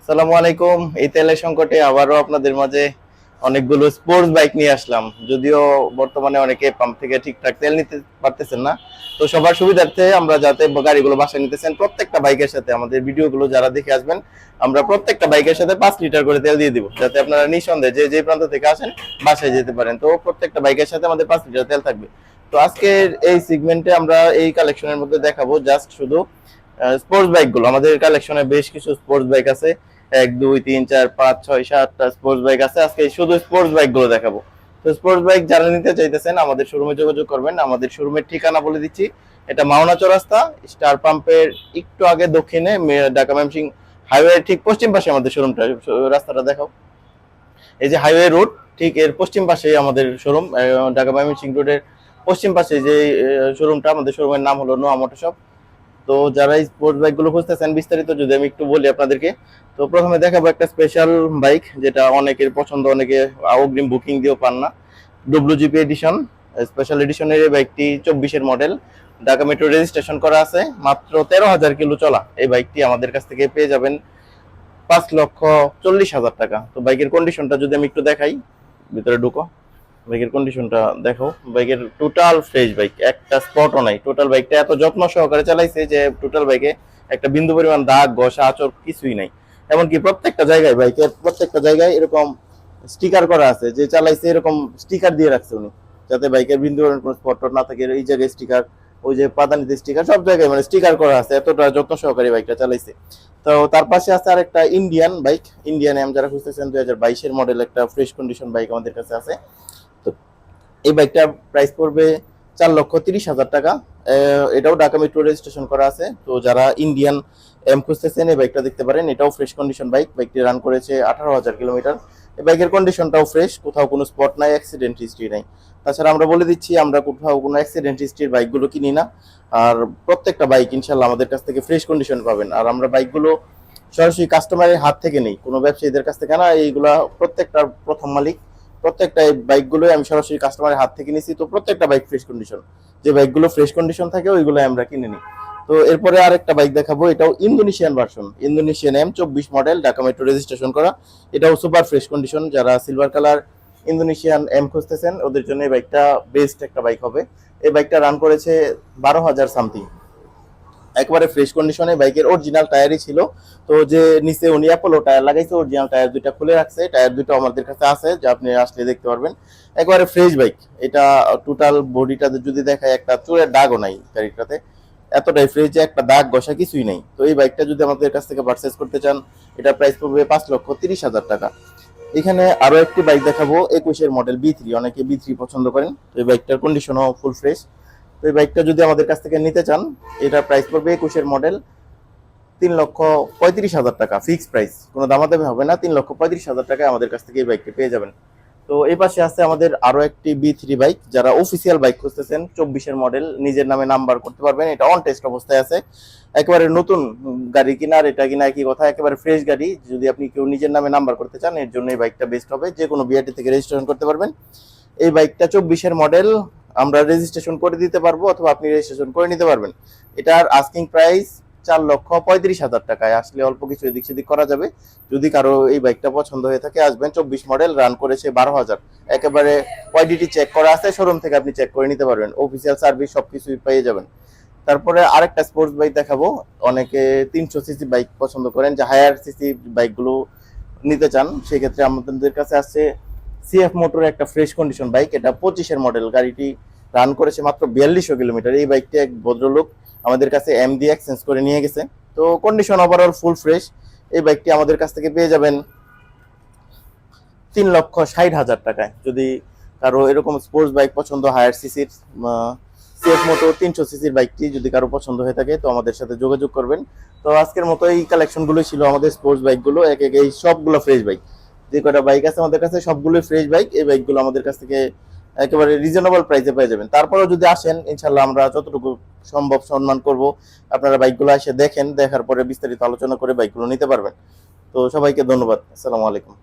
আসসালামু আলাইকুম। এই তেলের সংকটে আবারও আপনাদের মাঝে অনেকগুলো স্পোর্টস বাইক নিয়ে আসলাম। যদিও বর্তমানে অনেকে পাম্প থেকে ঠিকঠাক তেল নিতে পারতেছেন না, তো সবার সুবিধার্থে আমরা যাতে গাড়িগুলো বাসায় নিতেছেন প্রত্যেকটা বাইকের সাথে আমাদের ভিডিওগুলো যারা দেখে আসবেন, আমরা প্রত্যেকটা বাইকের সাথে 5 লিটার করে তেল দিয়ে দিব, যাতে আপনারা নিঃসন্দেহে যে প্রান্ত থেকে আসেন বাসায় যেতে পারেন। তো প্রত্যেকটা বাইকের সাথে আমাদের 5 লিটার তেল থাকবে। তো আজকের এই সেগমেন্টে আমরা এই কালেকশনের মধ্যে দেখাবো জাস্ট শুধু স্পোর্টস বাইক গুলো। আমাদের কালেকশনে বেশ কিছু স্পোর্টস বাইক আছে, 1 2 3 4 5 6 7টা স্পোর্টস বাইক আছে। আজকে শুধু স্পোর্টস বাইক গুলো দেখাবো। তো স্পোর্টস বাইক যারা নিতে চাইতেছেন আমাদের শোরুমে যোগাযোগ করবেন। আমাদের শোরুমের ঠিকানা বলে দিচ্ছি, এটা মাওনা চৌরাস্তা, স্টার পাম্পের একটু আগে দক্ষিণে, ঢাকা ময়মনসিংহ হাইওয়ে ঠিক পশ্চিম পাশে আমাদের শোরুমটা। রাস্তাটা দেখাও, এই যে হাইওয়ে রোড, ঠিক এর পশ্চিম পাশে আমাদের শোরুম। ঢাকা ময়মনসিংহ রোডের পশ্চিম পাশে যে শোরুমটা, আমাদের শোরুমের নাম হলো নোয়া মোটরশপ। তো যারা স্পোর্টস বাইক গুলো খুঁজতেছেন বিস্তারিত যদি আমি একটু বলি আপনাদেরকে, তো প্রথমে দেখাবো একটা স্পেশাল বাইক যেটা অনেকের পছন্দ, অনেকে অগ্রিম বুকিং দিয়েও পান না। ডব্লিউজিপি এডিশন, স্পেশাল এডিশনের এই বাইকটি 24-এর মডেল, ঢাকা মেট্রো রেজিস্ট্রেশন করা আছে, মাত্র 13,000 কিলো চলা। এই বাইকটি আমাদের কাছ থেকে পেয়ে যাবেন 5,40,000 টাকা। তো বাইকের কন্ডিশনটা যদি আমি একটু দেখাই, ভিতরে ঢুকো, বাইকের কন্ডিশনটা দেখো। বাইকের টোটাল ফ্রেশ বাইক, একটা স্পটও নাই। টোটাল বাইকটা এত যত্ন সহকারে চালাইছে যে টোটাল বাইকে একটা বিন্দু পরিমাণ দাগ ঘষা আচর কিছুই নাই। এমনকি প্রত্যেকটা জায়গায়, বাইকের প্রত্যেকটা জায়গায় এরকম স্টিকার করা আছে, যে চালাইছে এরকম স্টিকার দিয়ে রাখছে উনি, যাতে বাইকের বিন্দু পরিমাণ কোনো স্পট না থাকে। এই জায়গায় স্টিকার, ওই যে পাদানিতে স্টিকার, সব জায়গায় মানে স্টিকার করা আছে। এতটা যত্ন সহকারে বাইকটা চালাইছে। তো তার পাশে আছে আর একটা ইন্ডিয়ান বাইক। ইন্ডিয়ান এম যারা খুঁজতেছেন, 2022-এর মডেল একটা ফ্রেশ কন্ডিশন বাইক আমাদের কাছে আছে। তো এই বাইকটার প্রাইস পড়বে 4,30,000 টাকা। এটাও ঢাকা মেট্রো রেজিস্ট্রেশন করা আছে। তো যারা ইন্ডিয়ান এম খুঁজতেছেন এই বাইকটা দেখতে পারেন। এটাও ফ্রেশ কন্ডিশন বাইক। বাইকটি রান করেছে 18,000 কিলোমিটার। এই বাইকের কন্ডিশনটাও ফ্রেশ, কোথাও কোনো স্পট নাই, অ্যাক্সিডেন্ট হিস্ট্রি নাই। তাছাড়া আমরা বলে দিচ্ছি, আমরা কোথাও কোনো অ্যাক্সিডেন্ট হিস্ট্রির বাইকগুলো কিনি না। আর প্রত্যেকটা বাইক ইনশাল্লাহ আমাদের কাছ থেকে ফ্রেশ কন্ডিশন পাবেন। আর আমরা বাইকগুলো সরাসরি কাস্টমারের হাত থেকে নেই, কোনো ব্যবসায়ীদের কাছ থেকে না। এইগুলা প্রত্যেকটার প্রথম মালিক, প্রত্যেকটা বাইকগুলোই আমি সরাসরি কাস্টমারের হাত থেকে নিছি। তো প্রত্যেকটা বাইক ফ্রেশ কন্ডিশন, যে বাইকগুলো ফ্রেশ কন্ডিশন থাকে ওইগুলো আমরা কিনে নিই। তো এরপরে আরেকটা বাইক দেখাবো, এটাও Indonesian version, Indonesian M 24 model, Dhaka metro registration করা। এটাও সুপার ফ্রেশ কন্ডিশন। যারা সিলভার কালার ইন্দোনেশিয়ান এম খুঁজতেছেন ওদের জন্য এই বাইকটা বেস্ট একটা বাইক হবে। এই বাইকটা রান করেছে 12,000 সামথিং, একবারে ফ্রেশ কন্ডিশনে। বাইকের অরিজিনাল টায়ারই ছিল। তো যে নিচে উনি অ্যাপোলো টায়ার লাগাইছে, অরিজিনাল টায়ার দুইটা খুলে রাখছে। টায়ার দুটো আমাদের কাছে আছে, যা আপনি আসলে দেখতে পারবেন। একবারে ফ্রেশ বাইক এটা। টোটাল বডিটাতে যদি দেখায়, একটা চুলের দাগও নাই গাড়িটাতে, এতটাই ফ্রেশ যে একটা দাগ ঘষা কিছুই নেই। তো এই বাইকটা যদি আমাদের কাছ থেকে পারচেস করতে চান, এটা প্রাইস পড়বে 5,30,000 টাকা। এখানে আরো একটি বাইক দেখাবো, 21-এর মডেল বি3। অনেকে বি3 পছন্দ করেন। তো এই বাইকটার কন্ডিশনও ফুল ফ্রেশ। তো এই বাইকটা যদি আমাদের কাছ থেকে নিতে চান, এটা প্রাইস পড়বে 21-এর মডেল 3,35,000 টাকা, ফিক্সড প্রাইস, কোনো দামাদামি হবে না। 3,35,000 টাকায় আমাদের কাছ থেকে এই বাইকটি পেয়ে যাবেন। তো এই পাশে আছে আমাদের আরো একটি বি3 বাইক। যারা অফিসিয়াল বাইক খুঁজতেছেন, 24-এর মডেল, নিজের নামে নাম্বার করতে পারবেন। এটা অন টেস্ট অবস্থায় আছে, একেবারে নতুন গাড়ি কিনার এটা কিনা একই কথা, একেবারে ফ্রেশ গাড়ি। যদি আপনি কেউ নিজের নামে নাম্বার করতে চান, এর জন্য এই বাইকটা বেস্ট হবে। যে কোনো বিআরটি থেকে রেজিস্ট্রেশন করতে পারবেন। এই বাইকটা 24-এর মডেল, আমরা রেজিস্ট্রেশন করে দিতে পারবো অথবা আপনি রেজিস্ট্রেশন করে নিতে পারবেন। এটার আস্কিং প্রাইস 4,35,000 টাকায়। আসলে অল্প কিছু এদিক সেদিক করা যাবে। যদি কারো এই বাইকটা পছন্দ হয়ে থাকে আসবেন। 24 মডেল, রান করেছে 12,000। একেবারে ওয়াইডিটি চেক করা আছে, শোরুম থেকে আপনি চেক করে নিতে পারবেন। অফিসিয়াল সার্ভিস সবকিছুই পেয়ে যাবেন। তারপরে আরেকটা স্পোর্টস বাইক দেখাবো। অনেকে 300 সিসি বাইক পছন্দ করেন, যে হায়ার সিসি বাইকগুলো নিতে চান, সেক্ষেত্রে আমাদের কাছে আছে সিএফ মোটরের একটা ফ্রেশ কন্ডিশন বাইক। এটা 25-এর মডেল, গাড়িটি রান করেছে মাত্র 4200 কিলোমিটার। এই বাইকটি এক ভদ্রলোক আমাদের কাছে এম দিয়ে এক্সচেঞ্জ করে নিয়ে গেছে। তো কন্ডিশন ওভারঅল ফুল ফ্রেশ। এই বাইকটি আমাদের কাছ থেকে পেয়ে যাবেন 3,60,000 টাকায়। যদি কারো এরকম স্পোর্টস বাইক পছন্দ, হায়ার সিসির সিএফ মোটর 300 সিসির বাইকটি যদি কারো পছন্দ হয়ে থাকে, তো আমাদের সাথে যোগাযোগ করবেন। তো আজকের মতো এই কালেকশনগুলো ছিল আমাদের স্পোর্টস বাইকগুলো। এক এক এই সবগুলো ফ্রেশ বাইক, যে কটা বাইক আছে আমাদের কাছে সবগুলোই ফ্রেশ বাইক। এই বাইকগুলো আমাদের কাছ থেকে একেবারে রিজনেবল প্রাইসে পেয়ে যাবেন। তারপরেও যদি আসেন, ইনশাল্লাহ আমরা যতটুকু সম্ভব সম্মান করব। আপনারা বাইকগুলো এসে দেখেন, দেখার পরে বিস্তারিত আলোচনা করে বাইকগুলো নিতে পারবেন। তো সবাইকে ধন্যবাদ। আসসালামু আলাইকুম।